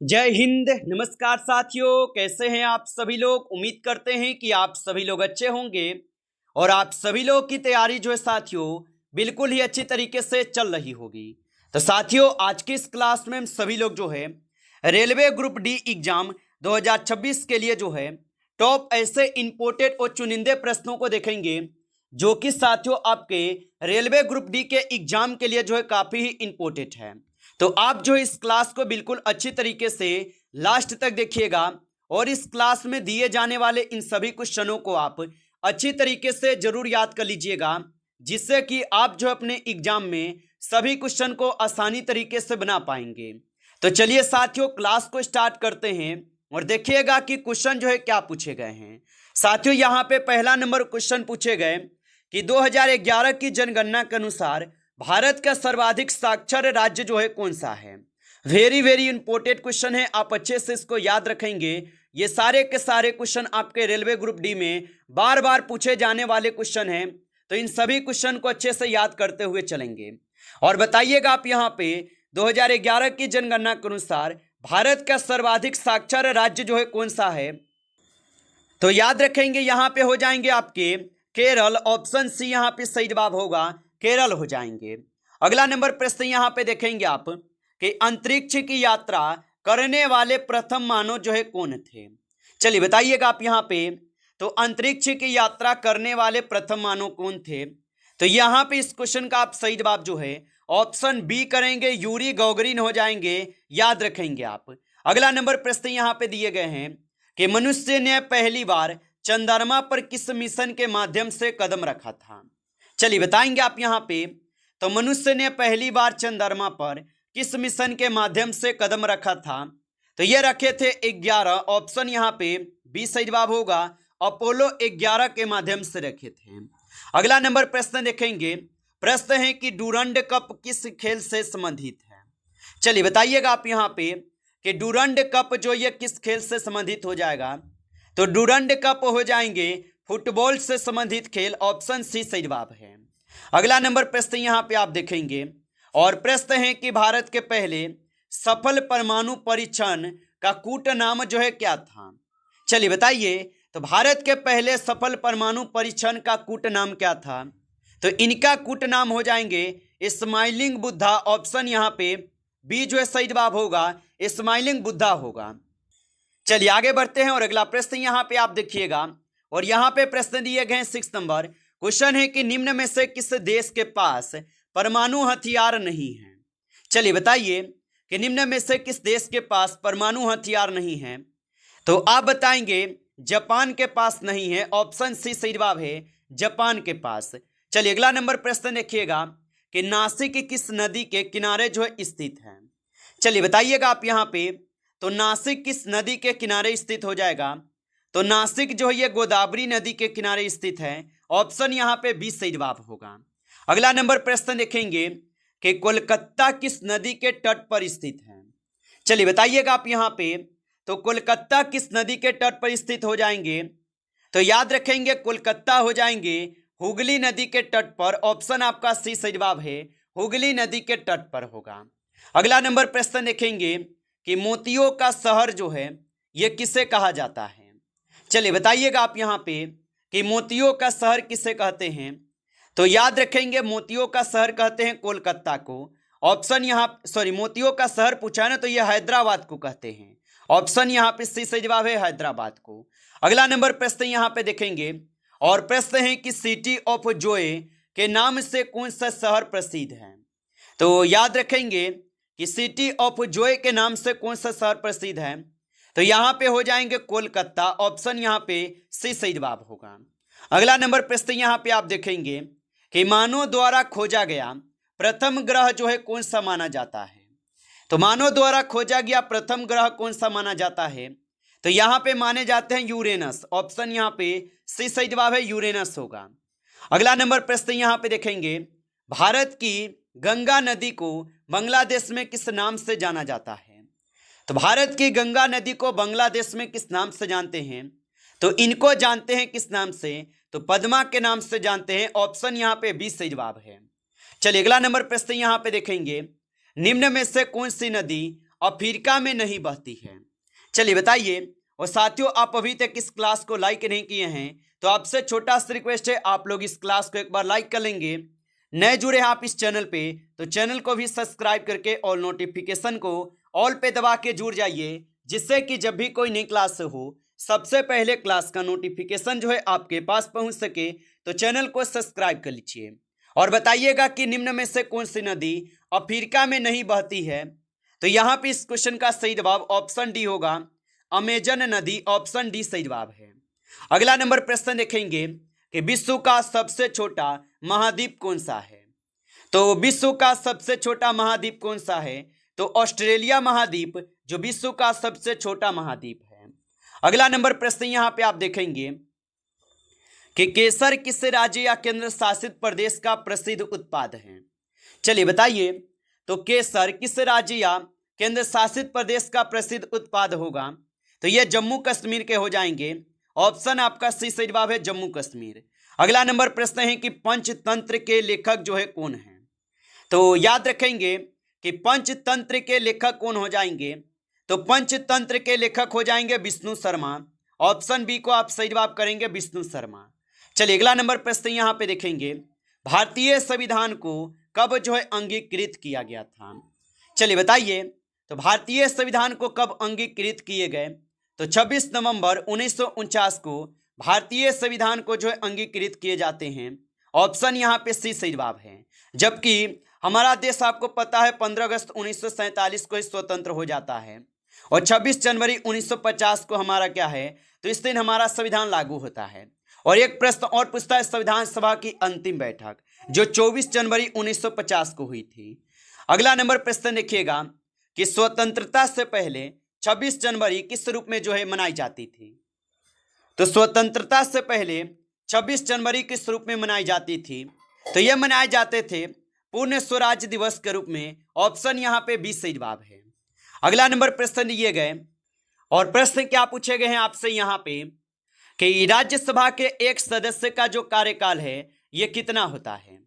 जय हिंद। नमस्कार साथियों, कैसे हैं आप सभी लोग। उम्मीद करते हैं कि आप सभी लोग अच्छे होंगे और आप सभी लोग की तैयारी जो है साथियों बिल्कुल ही अच्छी तरीके से चल रही होगी। तो साथियों, आज की इस क्लास में हम सभी लोग जो है रेलवे ग्रुप डी एग्जाम 2026 के लिए जो है टॉप ऐसे इंपोर्टेड और चुनिंदे प्रश्नों को देखेंगे जो कि साथियों आपके रेलवे ग्रुप डी के एग्जाम के लिए जो है काफी ही इंपोर्टेंट है। तो आप जो इस क्लास को बिल्कुल अच्छी तरीके से लास्ट तक देखिएगा और इस क्लास में दिए जाने वाले इन सभी क्वेश्चनों को आप अच्छी तरीके से जरूर याद कर लीजिएगा, जिससे कि आप जो अपने एग्जाम में सभी क्वेश्चन को आसानी तरीके से बना पाएंगे। तो चलिए साथियों, क्लास को स्टार्ट करते हैं और देखिएगा कि क्वेश्चन जो है क्या पूछे गए हैं। साथियों, यहाँ पे पहला नंबर क्वेश्चन पूछे गए कि 2011 की जनगणना के अनुसार भारत का सर्वाधिक साक्षर राज्य जो है कौन सा है। वेरी वेरी इंपॉर्टेंट क्वेश्चन है, आप अच्छे से इसको याद रखेंगे। ये सारे के सारे क्वेश्चन आपके रेलवे ग्रुप डी में बार बार पूछे जाने वाले क्वेश्चन हैं, तो इन सभी क्वेश्चन को अच्छे से याद करते हुए चलेंगे। और बताइएगा आप यहाँ पे 2011 की जनगणना के अनुसार भारत का सर्वाधिक साक्षर राज्य जो है कौन सा है। तो याद रखेंगे यहाँ पे हो जाएंगे आपके केरल, ऑप्शन सी यहाँ पे सही जवाब होगा, केरल हो जाएंगे। अगला नंबर प्रश्न यहाँ पे देखेंगे आप कि अंतरिक्ष की यात्रा करने वाले प्रथम मानव जो है कौन थे। चलिए बताइएगा आप यहाँ पे, तो अंतरिक्ष की यात्रा करने वाले प्रथम मानव कौन थे। तो यहाँ पे इस क्वेश्चन का आप सही जवाब जो है ऑप्शन बी करेंगे, यूरी गॉगरिन हो जाएंगे, याद रखेंगे आप। अगला नंबर प्रश्न यहाँ पे दिए गए हैं कि मनुष्य ने पहली बार चंद्रमा पर किस मिशन के माध्यम से कदम रखा था। चलिए बताएंगे आप यहाँ पे, तो मनुष्य ने पहली बार चंद्रमा पर किस मिशन के माध्यम से कदम रखा था। तो ये रखे थे 11, ऑप्शन यहाँ पे बी सही जवाब होगा, अपोलो 11 के माध्यम से रखे थे। अगला नंबर प्रश्न देखेंगे, प्रश्न है कि डूरंड कप किस खेल से संबंधित है। चलिए बताइएगा आप यहाँ पे कि डूरंड कप जो ये किस खेल से संबंधित हो जाएगा। तो डूरंड कप हो जाएंगे फुटबॉल से संबंधित खेल, ऑप्शन सी सही जवाब है। अगला नंबर प्रश्न यहाँ पे आप देखेंगे और प्रश्न है कि भारत के पहले सफल परमाणु परीक्षण का कूट नाम जो है क्या था। चलिए बताइए, तो भारत के पहले सफल परमाणु परीक्षण का कूट नाम क्या था। तो इनका कूट नाम हो जाएंगे स्माइलिंग बुद्धा, ऑप्शन यहाँ पे बी जो है सही जवाब होगा, स्माइलिंग बुद्धा होगा। चलिए आगे बढ़ते हैं और अगला प्रश्न यहाँ पे आप देखिएगा और यहाँ पे प्रश्न दिए गए हैं 6 नंबर क्वेश्चन है कि निम्न में से किस देश के पास परमाणु हथियार नहीं है। चलिए बताइए कि निम्न में से किस देश के पास परमाणु हथियार नहीं है। तो आप बताएंगे जापान के पास नहीं है, ऑप्शन सी सही जवाब है, जापान के पास। चलिए अगला नंबर प्रश्न देखिएगा कि नासिक किस नदी के किनारे जो है स्थित है। चलिए बताइएगा आप यहाँ पे, तो नासिक किस नदी के किनारे स्थित हो जाएगा। तो नासिक जो है ये गोदावरी नदी के किनारे स्थित है, ऑप्शन यहाँ पे बी सही जवाब होगा। अगला नंबर प्रश्न देखेंगे कि कोलकाता किस नदी के तट पर स्थित है। चलिए बताइएगा आप यहाँ पे, तो कोलकाता किस नदी के तट पर स्थित हो जाएंगे। तो याद रखेंगे कोलकाता हो जाएंगे हुगली नदी के तट पर, ऑप्शन आपका सी सही जवाब है, हुगली नदी के तट पर होगा। अगला नंबर प्रश्न देखेंगे कि मोतियों का शहर जो है ये किसे कहा जाता है। चलिए बताइएगा आप यहाँ पे कि मोतियों का शहर किसे कहते हैं। तो याद रखेंगे मोतियों का शहर कहते हैं कोलकाता को, ऑप्शन यहाँ मोतियों का शहर पूछा है ना, तो ये हैदराबाद को कहते हैं, ऑप्शन यहाँ पे सी सही जवाब है, हैदराबाद को। अगला नंबर प्रश्न यहाँ पे देखेंगे और प्रश्न है कि सिटी ऑफ जॉय के नाम से कौन सा शहर प्रसिद्ध है। तो याद रखेंगे कि सिटी ऑफ जॉय के नाम से कौन सा शहर प्रसिद्ध है। तो यहाँ पे हो जाएंगे कोलकाता, ऑप्शन यहाँ पे सी सही जवाब होगा। अगला नंबर प्रश्न यहाँ पे आप देखेंगे कि मानव द्वारा खोजा गया प्रथम ग्रह जो है कौन सा माना जाता है। तो मानव द्वारा खोजा गया प्रथम ग्रह कौन सा माना जाता है। तो यहाँ पे माने जाते हैं यूरेनस, ऑप्शन यहाँ पे सी सही जवाब है, यूरेनस होगा। अगला नंबर प्रश्न यहाँ पे देखेंगे, भारत की गंगा नदी को बांग्लादेश में किस नाम से जाना जाता है। तो भारत की गंगा नदी को बांग्लादेश में किस नाम से जानते हैं। तो इनको जानते हैं किस नाम से, तो पद्मा के नाम से जानते हैं, ऑप्शन यहाँ पे बी सही जवाब है। चलिए अगला नंबर प्रश्न यहाँ पे देखेंगे, निम्न में से कौन सी नदी अफ्रीका में नहीं बहती है। चलिए बताइए। और साथियों, आप अभी तक इस क्लास को लाइक नहीं किए हैं तो आपसे छोटा सा रिक्वेस्ट है, आप लोग इस क्लास को एक बार लाइक कर लेंगे। नए जुड़े हैं आप इस चैनल पे तो चैनल को भी सब्सक्राइब करके और नोटिफिकेशन को ऑल पे दबा के जुड़ जाइए, जिससे कि जब भी कोई नई क्लास हो सबसे पहले क्लास का नोटिफिकेशन जो है आपके पास पहुंच सके। तो चैनल को सब्सक्राइब कर लीजिए और बताइएगा कि निम्न में से कौन सी नदी अफ्रीका में नहीं बहती है। तो यहाँ पे इस क्वेश्चन का सही जवाब ऑप्शन डी होगा, अमेजन नदी। ऑप्शन डी सही जवाब है। अगला नंबर प्रश्न देखेंगे कि विश्व का सबसे छोटा महाद्वीप कौन सा है। तो विश्व का सबसे छोटा महाद्वीप कौन सा है, तो ऑस्ट्रेलिया महाद्वीप जो विश्व का सबसे छोटा महाद्वीप है। अगला नंबर प्रश्न यहाँ पे आप देखेंगे कि केसर किस राज्य या केंद्र शासित प्रदेश का प्रसिद्ध उत्पाद है। चलिए बताइए। तो केसर किस राज्य या केंद्र शासित प्रदेश का प्रसिद्ध उत्पाद होगा, तो यह जम्मू कश्मीर के हो जाएंगे। ऑप्शन आपका सही जवाब है, जम्मू कश्मीर। अगला नंबर प्रश्न है कि पंचतंत्र के लेखक जो है कौन है। तो याद रखेंगे कि पंचतंत्र के लेखक कौन हो जाएंगे, तो पंचतंत्र के लेखक हो जाएंगे विष्णु शर्मा। ऑप्शन बी को आप सही जवाब करेंगे, विष्णु शर्मा। चलिए अगला नंबर प्रश्न यहाँ पे देखेंगे, भारतीय संविधान को कब जो है अंगीकृत किया गया था। चलिए बताइए। तो भारतीय संविधान को कब अंगीकृत किए गए, तो 26 नवंबर 1949 को भारतीय संविधान को जो है अंगीकृत किए जाते हैं। ऑप्शन यहाँ पे सी सही जवाब है। जबकि हमारा देश आपको पता है 15 अगस्त 1947 को ही स्वतंत्र हो जाता है और 26 जनवरी 1950 को हमारा क्या है, तो इस दिन हमारा संविधान लागू होता है। और एक प्रश्न और पूछता है, संविधान सभा की अंतिम बैठक जो 24 जनवरी 1950 को हुई थी। अगला नंबर प्रश्न देखिएगा कि स्वतंत्रता से पहले 26 जनवरी किस रूप में जो है मनाई जाती थी। तो स्वतंत्रता से पहले 26 जनवरी किस रूप में मनाई जाती थी, तो यह मनाए जाते थे पूर्ण स्वराज दिवस के रूप में। ऑप्शन यहाँ पे बी सही जवाब है। अगला नंबर प्रश्न दिए गए और प्रश्न क्या पूछे गए हैं आपसे यहाँ पे कि राज्यसभा के एक सदस्य का जो कार्यकाल है यह कितना होता है।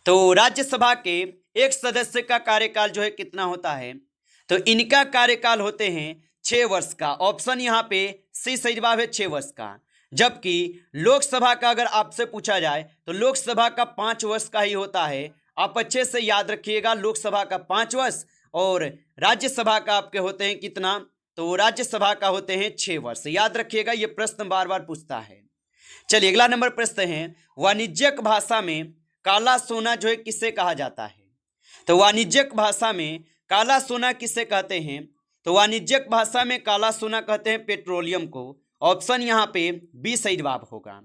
तो राज्यसभा के एक सदस्य का कार्यकाल जो है कितना होता है, तो इनका कार्यकाल होते हैं 6 वर्ष का। ऑप्शन यहाँ पे सी सही जवाब है, 6 वर्ष का। जबकि लोकसभा का अगर आपसे पूछा जाए तो लोकसभा का 5 वर्ष का ही होता है। आप अच्छे से याद रखिएगा, लोकसभा का 5 वर्ष और राज्यसभा का आपके होते हैं कितना, तो राज्यसभा का होते हैं 6 वर्ष। याद रखिएगा, ये प्रश्न बार बार पूछता है। चलिए अगला नंबर प्रश्न है, वाणिज्यिक भाषा में काला सोना जो है किसे कहा जाता है। तो वाणिज्यिक भाषा में काला सोना किसे कहते हैं, तो वाणिज्यिक भाषा में काला सोना कहते हैं पेट्रोलियम को। ऑप्शन यहाँ पे बी सही जवाब होगा।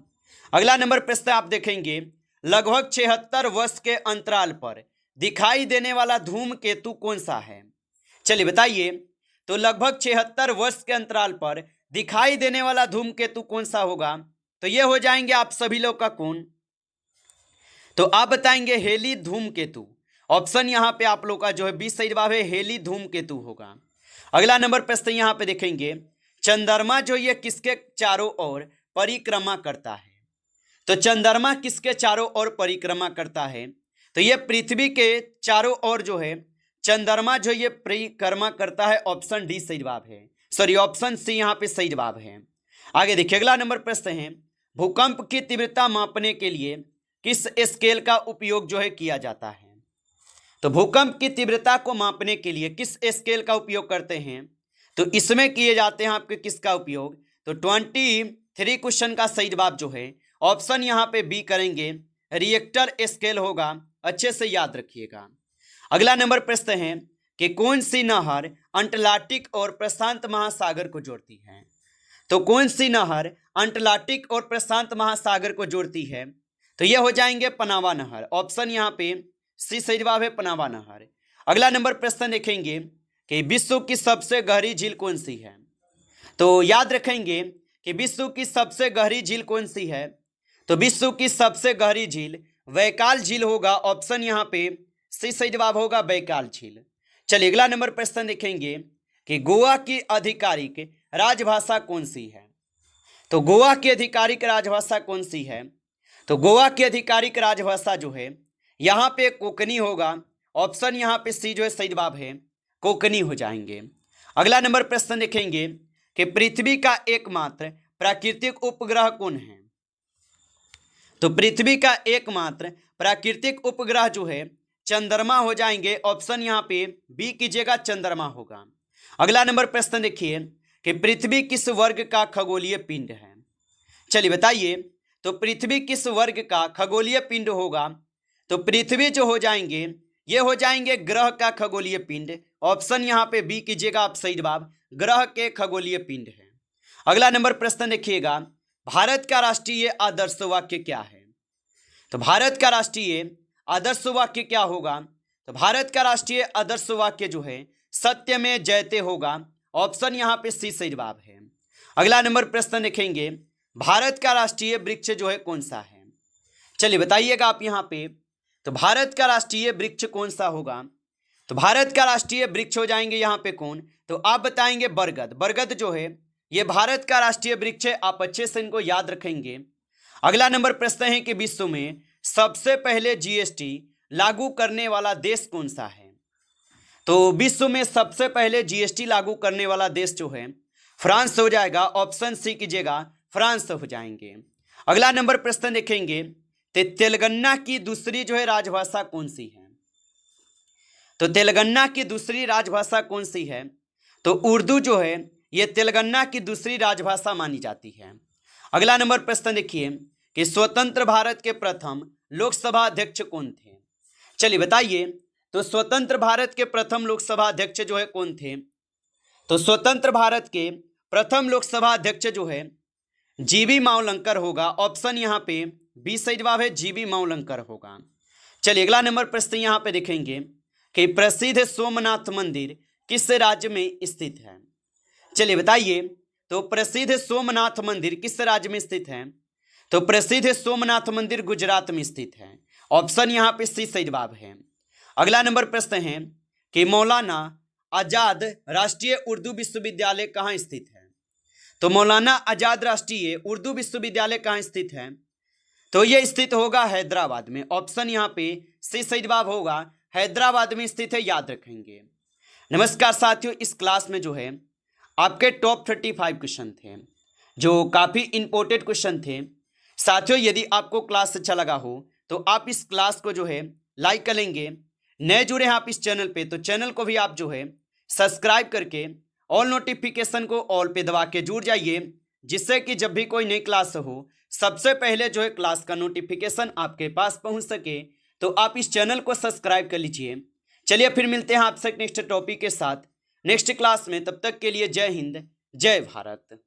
अगला नंबर प्रश्न आप देखेंगे, लगभग 76 वर्ष के अंतराल पर दिखाई देने वाला धूमकेतु कौन सा है। चलिए बताइए। तो लगभग 76 वर्ष के अंतराल पर दिखाई देने वाला धूमकेतु कौन सा होगा, तो ये हो जाएंगे आप सभी लोग का कौन, तो आप बताएंगे हेली धूमकेतु। ऑप्शन यहाँ पे आप लोग का जो है बी सही जवाब है, हेली धूमकेतु होगा। अगला नंबर प्रश्न यहाँ पे देखेंगे, चंद्रमा जो ये किसके चारों ओर परिक्रमा करता है। तो चंद्रमा किसके चारों ओर परिक्रमा करता है, तो ये पृथ्वी के चारों ओर जो है चंद्रमा जो ये परिक्रमा करता है। ऑप्शन डी सही जवाब है, सॉरी ऑप्शन सी यहाँ पे सही जवाब है। आगे देखिए अगला नंबर प्रश्न है, भूकंप की तीव्रता मापने के लिए किस स्केल का उपयोग जो है किया जाता है। तो भूकंप की तीव्रता को मापने के लिए किस स्केल का उपयोग करते हैं, तो इसमें किए जाते हैं आपके किसका उपयोग, तो 23 क्वेश्चन का सही जवाब जो है ऑप्शन यहाँ पे बी करेंगे, रिएक्टर स्केल होगा। अच्छे से याद रखिएगा। अगला नंबर प्रश्न है कि कौन सी नहर अंटार्कटिक और प्रशांत महासागर को जोड़ती है। तो कौन सी नहर अंटार्कटिक और प्रशांत महासागर को जोड़ती है, तो यह हो जाएंगे पनामा नहर। ऑप्शन यहाँ पे सी सही जवाब है, पनामा नहर। अगला नंबर प्रश्न देखेंगे कि विश्व की सबसे गहरी झील कौन सी है। तो याद रखेंगे कि विश्व की सबसे गहरी झील कौन सी है, तो विश्व की सबसे गहरी झील बैकाल झील होगा। ऑप्शन यहाँ पे सी सही जवाब होगा, बैकाल झील। चलिए अगला नंबर प्रश्न देखेंगे कि गोवा की आधिकारिक राजभाषा कौन सी है। तो गोवा की आधिकारिक राजभाषा कौन सी है, तो गोवा की आधिकारिक राजभाषा जो है यहाँ पे कोंकणी होगा। ऑप्शन यहाँ पे सी जो है सही जवाब है, कोकनी हो जाएंगे। अगला नंबर प्रश्न देखेंगे कि पृथ्वी का एकमात्र प्राकृतिक उपग्रह कौन है। तो पृथ्वी का एकमात्र प्राकृतिक उपग्रह जो है चंद्रमा हो जाएंगे। ऑप्शन यहाँ पे बी कीजिएगा, चंद्रमा होगा। अगला नंबर प्रश्न देखिए कि पृथ्वी किस वर्ग का खगोलीय पिंड है। चलिए बताइए, तो पृथ्वी किस वर्ग का खगोलीय पिंड होगा। तो पृथ्वी जो हो जाएंगे ये हो जाएंगे ग्रह का खगोलीय पिंड। ऑप्शन यहाँ पे बी कीजिएगा आप, सही जवाब ग्रह के खगोलीय पिंड है। अगला नंबर प्रश्न देखिएगा, भारत का राष्ट्रीय आदर्श वाक्य क्या है। तो भारत का राष्ट्रीय आदर्श वाक्य क्या होगा। तो भारत का राष्ट्रीय आदर्श वाक्य जो है सत्य में जयते होगा। ऑप्शन यहाँ पे सी सही जवाब है। अगला नंबर प्रश्न देखेंगे, भारत का राष्ट्रीय वृक्ष जो है कौन सा है। चलिए बताइएगा आप यहाँ पे, तो भारत का राष्ट्रीय वृक्ष कौन सा होगा। तो भारत का राष्ट्रीय वृक्ष हो जाएंगे यहाँ पे कौन, तो आप बताएंगे बरगद। बरगद जो है ये भारत का राष्ट्रीय वृक्ष है, आप अच्छे से इनको याद रखेंगे। अगला नंबर प्रश्न है कि विश्व में सबसे पहले जीएसटी लागू करने वाला देश कौन सा है। तो विश्व में सबसे पहले जीएसटी लागू करने वाला देश जो है फ्रांस हो जाएगा। ऑप्शन सी कीजिएगा, फ्रांस हो जाएंगे। अगला नंबर प्रश्न देखेंगे, तेलंगाना की दूसरी जो है राजभाषा कौन सी है। तो तेलंगाना की दूसरी राजभाषा कौन सी है। तो उर्दू जो है ये तेलंगाना की दूसरी राजभाषा मानी जाती है। अगला नंबर प्रश्न देखिए कि स्वतंत्र भारत के प्रथम लोकसभा अध्यक्ष कौन थे। चलिए बताइए, तो स्वतंत्र भारत के प्रथम लोकसभा अध्यक्ष जो है कौन थे। तो स्वतंत्र भारत के प्रथम लोकसभा अध्यक्ष जो है जीबी मावलंकर होगा। ऑप्शन यहाँ पे बी सही जवाब है, जीबी मावलंकर होगा। चलिए अगला नंबर प्रश्न यहाँ पे देखेंगे कि प्रसिद्ध सोमनाथ मंदिर किस राज्य में स्थित है। चलिए बताइए, तो प्रसिद्ध सोमनाथ मंदिर किस राज्य में स्थित है। तो प्रसिद्ध सोमनाथ मंदिर गुजरात में स्थित है। ऑप्शन यहाँ पे सी सही जवाब है। अगला नंबर प्रश्न है कि मौलाना आजाद राष्ट्रीय उर्दू विश्वविद्यालय कहाँ स्थित है। तो मौलाना आजाद राष्ट्रीय उर्दू विश्वविद्यालय कहाँ स्थित है। तो ये स्थित होगा हैदराबाद में। ऑप्शन यहाँ पे सी सही जवाब होगा, हैदराबाद में स्थित है, याद रखेंगे। नमस्कार साथियों, इस क्लास में जो है आपके टॉप 35 क्वेश्चन थे जो काफ़ी इंपॉर्टेंट क्वेश्चन थे। साथियों यदि आपको क्लास अच्छा लगा हो तो आप इस क्लास को जो है लाइक करेंगे। नए जुड़े हैं आप इस चैनल पे तो चैनल को भी आप जो है सब्सक्राइब करके ऑल नोटिफिकेशन को ऑल पे दबा के जुड़ जाइए, जिससे कि जब भी कोई नई क्लास हो सबसे पहले जो है क्लास का नोटिफिकेशन आपके पास पहुंच सके। तो आप इस चैनल को सब्सक्राइब कर लीजिए। चलिए फिर मिलते हैं आपसे नेक्स्ट टॉपिक के साथ नेक्स्ट क्लास में। तब तक के लिए जय हिंद, जय भारत।